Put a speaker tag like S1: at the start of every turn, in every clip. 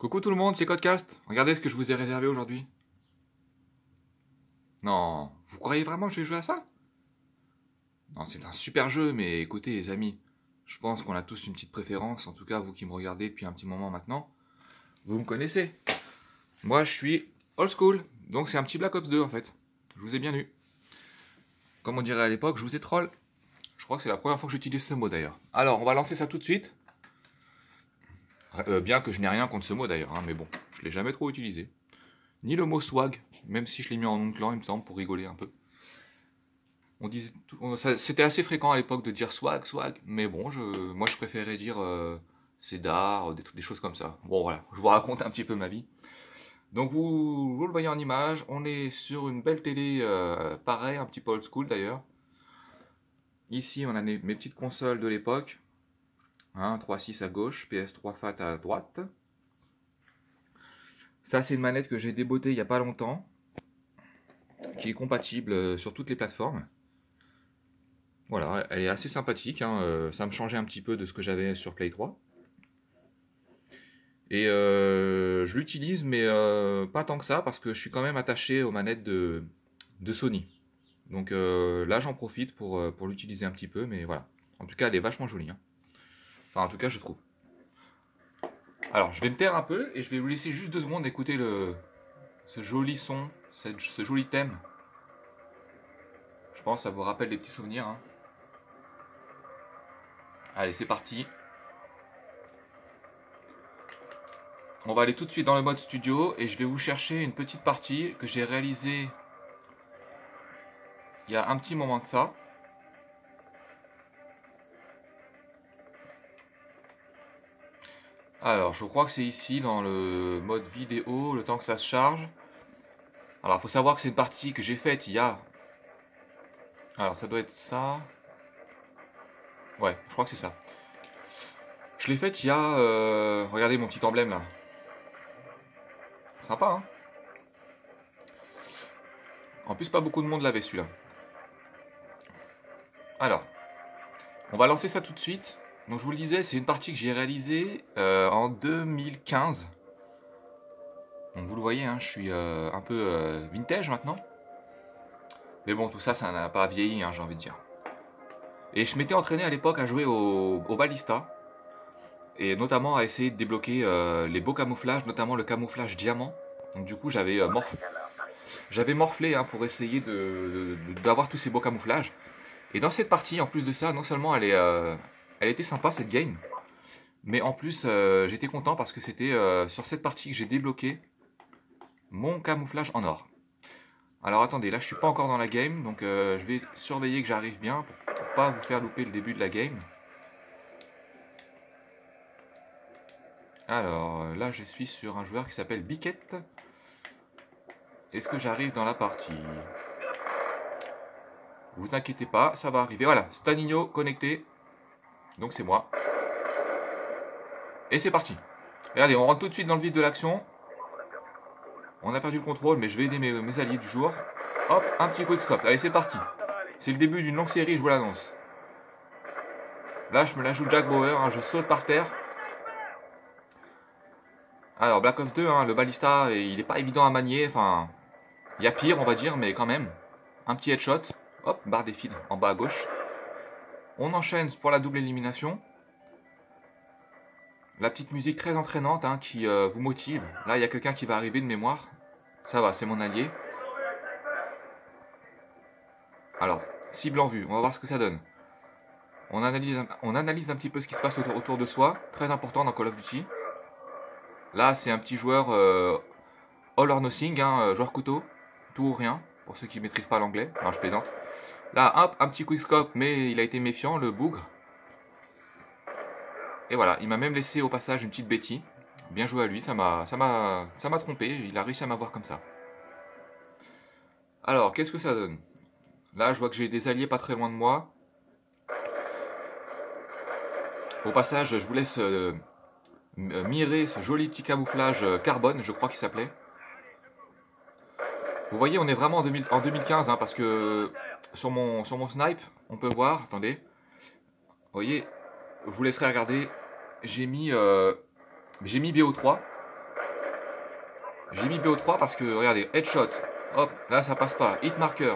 S1: Coucou tout le monde, c'est Codecast. Regardez ce que je vous ai réservé aujourd'hui. Non, vous croyez vraiment que je vais jouer à ça? Non, c'est un super jeu, mais écoutez les amis, je pense qu'on a tous une petite préférence, en tout cas vous qui me regardez depuis un petit moment maintenant, vous me connaissez. Moi je suis old school, donc c'est un petit Black Ops 2 en fait. Je vous ai bien eu. Comme on dirait à l'époque, je vous ai troll. Je crois que c'est la première fois que j'utilise ce mot d'ailleurs. Alors, on va lancer ça tout de suite. Bien que je n'ai rien contre ce mot d'ailleurs, hein, mais bon, je l'ai jamais trop utilisé. Ni le mot swag, même si je l'ai mis en nom de clan, il me semble, pour rigoler un peu. On disait, c'était assez fréquent à l'époque de dire swag, swag, mais bon, moi je préférais dire c'est d'art, des choses comme ça. Bon voilà, je vous raconte un petit peu ma vie. Donc vous le voyez en image, on est sur une belle télé, pareil, un petit peu old school d'ailleurs. Ici on a mes petites consoles de l'époque, hein, 3.6 à gauche, PS3 Fat à droite. Ça c'est une manette que j'ai débotée il n'y a pas longtemps, qui est compatible sur toutes les plateformes. Voilà, elle est assez sympathique, hein, ça me changeait un petit peu de ce que j'avais sur Play 3. Et je l'utilise, mais pas tant que ça, parce que je suis quand même attaché aux manettes de Sony. Donc là, j'en profite pour l'utiliser un petit peu, mais voilà. En tout cas, elle est vachement jolie, hein. Enfin, en tout cas, je trouve. Alors, je vais me taire un peu, et je vais vous laisser juste 2 secondes écouter ce joli son, ce joli thème. Je pense que ça vous rappelle des petits souvenirs, hein. Allez, c'est parti. On va aller tout de suite dans le mode studio et je vais vous chercher une petite partie que j'ai réalisée il y a un petit moment de ça. Alors, je crois que c'est ici dans le mode vidéo, le temps que ça se charge. Alors, il faut savoir que c'est une partie que j'ai faite il y a... Alors, ça doit être ça. Ouais, je crois que c'est ça. Je l'ai faite il y a... Regardez mon petit emblème là. Sympa, hein? En plus, pas beaucoup de monde l'avait celui-là. Alors, on va lancer ça tout de suite. Donc je vous le disais, c'est une partie que j'ai réalisée en 2015. Donc vous le voyez, hein, je suis un peu vintage maintenant. Mais bon, tout ça, ça n'a pas vieilli, hein, j'ai envie de dire. Et je m'étais entraîné à l'époque à jouer au Ballista. Et notamment à essayer de débloquer les beaux camouflages, notamment le camouflage diamant. Donc du coup, j'avais morflé, hein, pour essayer d'avoir tous ces beaux camouflages. Et dans cette partie, en plus de ça, non seulement elle était sympa cette game, mais en plus j'étais content parce que c'était sur cette partie que j'ai débloqué mon camouflage en or. Alors attendez, là je suis pas encore dans la game, donc je vais surveiller que j'arrive bien pour pas vous faire louper le début de la game. Alors là je suis sur un joueur qui s'appelle Biquette. Est-ce que j'arrive dans la partie? Vous inquiétez pas, ça va arriver. Voilà, Stanino connecté. Donc c'est moi. Et c'est parti. Regardez, on rentre tout de suite dans le vif de l'action. On a perdu le contrôle, mais je vais aider mes alliés du jour. Hop, un petit quickscope. Allez, c'est parti. C'est le début d'une longue série, je vous l'annonce. Là, je me la joue Jack Bauer, hein, je saute par terre. Alors, Black Ops 2, hein, le Ballista, il n'est pas évident à manier. Enfin, il y a pire, on va dire, mais quand même. Un petit headshot. Hop, barre des fils en bas à gauche. On enchaîne pour la double élimination. La petite musique très entraînante, hein, qui vous motive. Là, il y a quelqu'un qui va arriver de mémoire. Ça va, c'est mon allié. Alors, cible en vue, on va voir ce que ça donne. On analyse un petit peu ce qui se passe autour de soi. Très important dans Call of Duty. Là, c'est un petit joueur all or nothing, hein, joueur couteau. Tout ou rien, pour ceux qui ne maîtrisent pas l'anglais. Non, je plaisante. Là, hop, un petit quickscope, mais il a été méfiant, le bougre. Et voilà, il m'a même laissé au passage une petite bêtise. Bien joué à lui, ça m'a trompé, il a réussi à m'avoir comme ça. Alors, qu'est-ce que ça donne? Là, je vois que j'ai des alliés pas très loin de moi. Au passage, je vous laisse mirer ce joli petit camouflage carbone, je crois qu'il s'appelait. Vous voyez, on est vraiment en 2015, hein, parce que sur mon snipe, on peut voir, attendez. Vous voyez, je vous laisserai regarder. J'ai mis BO3. J'ai mis BO3 parce que, regardez, headshot. Hop, là ça passe pas. Hit marker.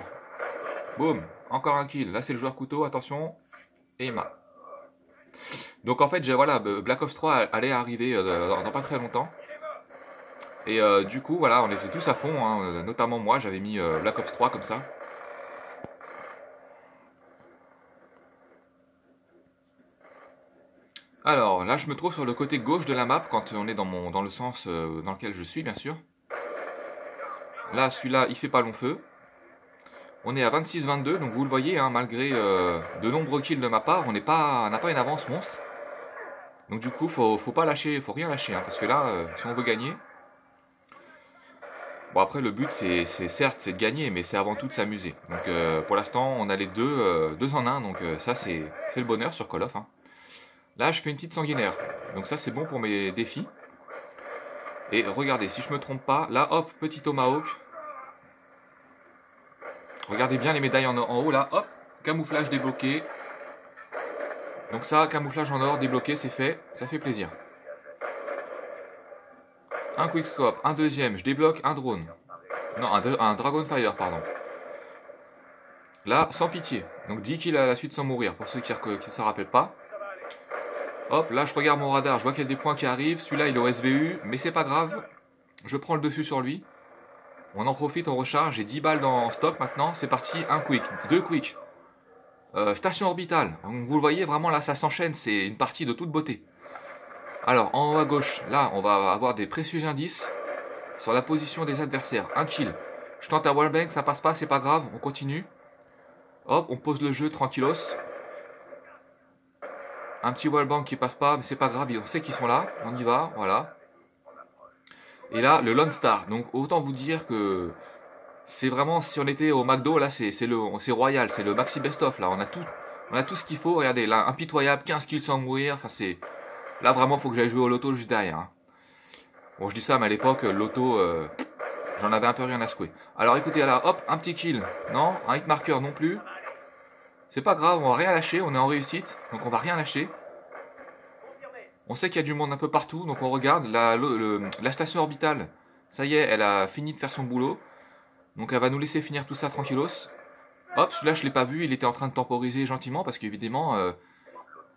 S1: Boum, encore un kill. Là c'est le joueur couteau, attention. Et il m'a. Donc en fait, voilà, Black Ops 3 allait arriver dans pas très longtemps. Et du coup, voilà, on était tous à fond, hein, notamment moi, j'avais mis Black Ops 3 comme ça. Alors là, je me trouve sur le côté gauche de la map quand on est dans le sens dans lequel je suis, bien sûr. Là, celui-là, il fait pas long feu. On est à 26-22, donc vous le voyez, hein, malgré de nombreux kills de ma part, on n'a pas une avance monstre. Donc du coup, faut pas lâcher, faut rien lâcher, hein, parce que là, si on veut gagner... Bon après, le but, c'est certes, c'est de gagner, mais c'est avant tout de s'amuser. Donc pour l'instant, on a les deux en un, donc ça, c'est le bonheur sur Call of. Hein. Là, je fais une petite sanguinaire, donc ça, c'est bon pour mes défis. Et regardez, si je me trompe pas, là, hop, petit tomahawk. Regardez bien les médailles en haut, là, hop, camouflage débloqué. Donc ça, camouflage en or débloqué, c'est fait, ça fait plaisir. Un quickscope, un deuxième, je débloque un drone. Non, un Dragonfire, pardon. Là, sans pitié. Donc 10 kills à la suite sans mourir, pour ceux qui ne se rappellent pas. Hop, là je regarde mon radar, je vois qu'il y a des points qui arrivent. Celui-là il est au SVU, mais c'est pas grave. Je prends le dessus sur lui. On en profite, on recharge. J'ai 10 balles en stock maintenant. C'est parti, un quick, deux quick. Station orbitale. Donc, vous le voyez, vraiment là ça s'enchaîne. C'est une partie de toute beauté. Alors en haut à gauche, là on va avoir des précieux indices sur la position des adversaires. Un kill. Je tente un wallbang, ça passe pas, c'est pas grave, on continue. Hop, on pose le jeu tranquillos. Un petit wallbang qui passe pas, mais c'est pas grave, on sait qu'ils sont là, on y va, voilà. Et là, le Lone Star. Donc autant vous dire que c'est vraiment, si on était au McDo, là c'est royal, c'est le maxi best-of, là, on a tout ce qu'il faut. Regardez, là, impitoyable, 15 kills sans mourir, enfin c'est... Là vraiment, faut que j'aille jouer au loto juste derrière. Hein. Bon, je dis ça, mais à l'époque, le loto, j'en avais un peu rien à secouer. Alors écoutez, là, hop, un petit kill. Non, un hit marker non plus. C'est pas grave, on va rien lâcher, on est en réussite, donc on va rien lâcher. On sait qu'il y a du monde un peu partout, donc on regarde. La station orbitale, ça y est, elle a fini de faire son boulot. Donc elle va nous laisser finir tout ça tranquillos. Hop, celui-là je l'ai pas vu, il était en train de temporiser gentiment, parce qu'évidemment,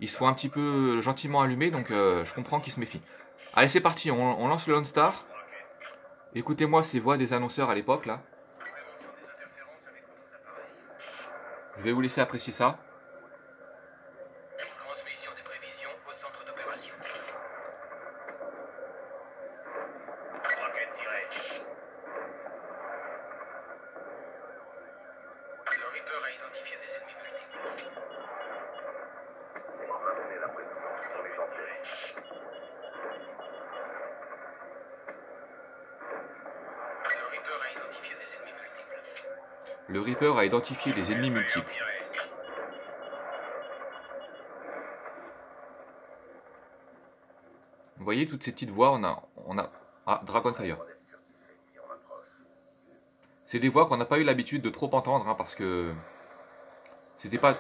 S1: il se faut un petit peu gentiment allumer, donc je comprends qu'il se méfie. Allez, c'est parti, on lance le Lone Star. Écoutez-moi ces voix des annonceurs à l'époque, là. Je vais vous laisser apprécier ça.
S2: Transmission des prévisions au centre d'opération. Roquette tirée. Le Reaper a identifié des ennemis multiples. Maintenez la pression, on est en paix. Le Reaper a identifié des ennemis multiples.
S1: Le Reaper a identifié des ennemis multiples. Vous voyez toutes ces petites voix, on a... Ah, Dragonfire. C'est des voix qu'on n'a pas eu l'habitude de trop entendre, hein, parce que c'était pas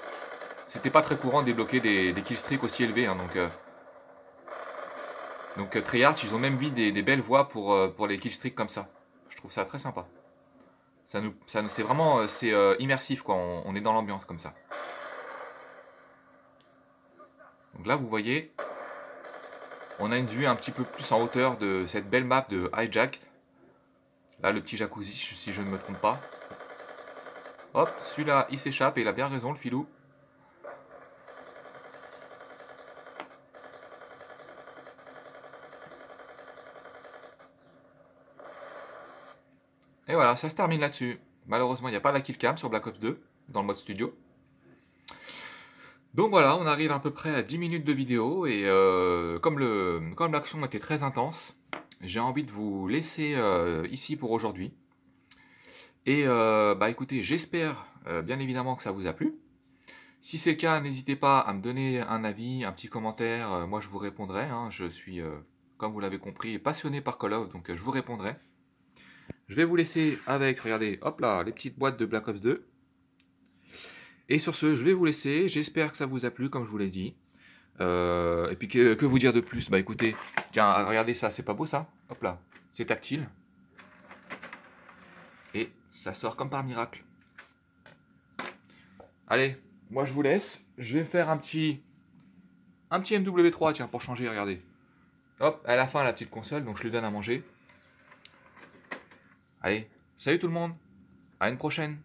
S1: très courant de débloquer des killstreaks aussi élevés. Hein, donc Treyarch, ils ont même mis des belles voix pour les killstreaks comme ça. Je trouve ça très sympa. C'est vraiment immersif, quoi. On est dans l'ambiance comme ça. Donc là, vous voyez, on a une vue un petit peu plus en hauteur de cette belle map de Hijacked. Là, le petit jacuzzi, si je ne me trompe pas. Hop, celui-là, il s'échappe et il a bien raison, le filou. Et voilà, ça se termine là-dessus. Malheureusement, il n'y a pas la killcam sur Black Ops 2, dans le mode studio. Donc voilà, on arrive à peu près à 10 minutes de vidéo, et comme l'action était très intense, j'ai envie de vous laisser ici pour aujourd'hui. Et bah écoutez, j'espère bien évidemment que ça vous a plu. Si c'est le cas, n'hésitez pas à me donner un avis, un petit commentaire, moi je vous répondrai. Hein. Je suis, comme vous l'avez compris, passionné par Call of, donc je vous répondrai. Je vais vous laisser avec, regardez, hop là, les petites boîtes de Black Ops 2. Et sur ce, je vais vous laisser. J'espère que ça vous a plu, comme je vous l'ai dit. Et puis, que vous dire de plus? Bah écoutez, tiens, regardez ça, c'est pas beau ça? Hop là, c'est tactile. Et ça sort comme par miracle. Allez, moi je vous laisse. Je vais faire un petit MW3, tiens, pour changer, regardez. Hop, à la fin, la petite console, donc je lui donne à manger. Allez, salut tout le monde. À une prochaine.